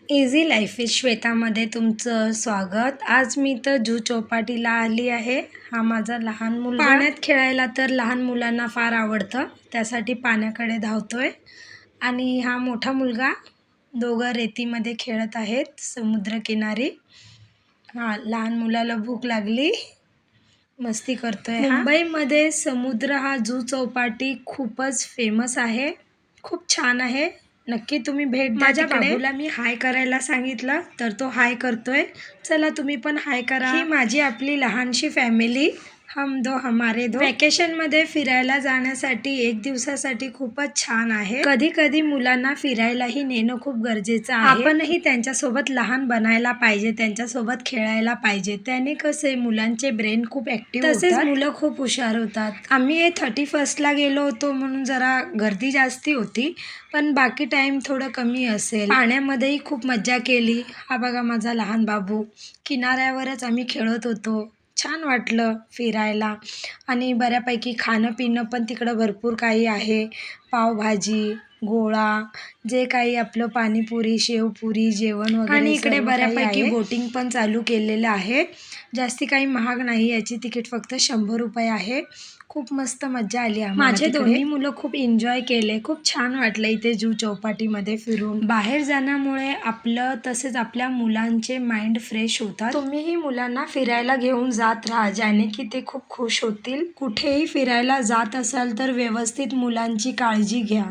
Easy life with श्वेतामध्ये तुमचं स्वागत. आज मी तर जुहू चौपाटीला आली आहे. हा माझा लहान मुलगा पाण्यात खेळायला तर लहान मुलांना फार आवडतं, त्यासाठी पाण्याकडे धावतोय. आणि हा मोठा मुलगा, दोघं रेतीमध्ये खेळत आहेत समुद्रकिनारी. लहान मुलाला भूक लागली, मस्ती करतोय. मुंबईमध्ये समुद्र हा जुहू चौपाटी खूपच फेमस आहे, खूप छान आहे. नक्की तुम्ही भेट द्या. माझ्या बाबूला मी हाय करायला सांगितलं तर तो हाय करतोय. चला तुम्ही पण हाय करा. ही माझी आपली लहानशी फॅमिली, हम दो हमारे दो. व्हॅकेशनमध्ये फिरायला जाण्यासाठी एक दिवसासाठी खूपच छान आहे. कधी कधी मुलांना फिरायलाही नेणं खूप गरजेचं आहे. आपणही त्यांच्यासोबत लहान बनायला पाहिजे, त्यांच्यासोबत खेळायला पाहिजे. त्याने कसे मुलांचे ब्रेन खूप ऍक्टिव्ह होतात, तसेच मुलं खूप हुशार होतात. आम्ही 31st गेलो होतो म्हणून जरा गर्दी जास्ती होती, पण बाकी टाइम थोडं कमी असेल. पाण्यामध्येही खूप मज्जा केली. हा बघा माझा लहान बाबू, किनाऱ्यावरच आम्ही खेळत होतो. छान वाटलं फिरायला. आणि बऱ्यापैकी खाणं पिणं पण तिकडं भरपूर काही आहे. पावभाजी, गोळा, जे काही आपलं पाणीपुरी, शेवपुरी, जेवण वगैरे. आणि इकडे बऱ्यापैकी बोटिंग पण चालू केलेलं आहे. जास्ती काही महाग नाही, याची तिकीट फक्त 100 रुपये आहे. खूप मस्त मज्जा आली आम्हाला. माझे दोन्ही मुलं खूप एन्जॉय केले. खूप छान वाटलं इथे जुहू चौपाटीमध्ये फिरून. बाहेर जाण्यामुळे आपलं तसेच आपल्या मुलांचे माइंड फ्रेश होतात. तुम्हीही मुलांना फिरायला घेऊन जात राहा, ज्याने की ते खूप खुश होतील. कुठेही फिरायला जात असाल तर व्यवस्थित मुलांची काळजी घ्या.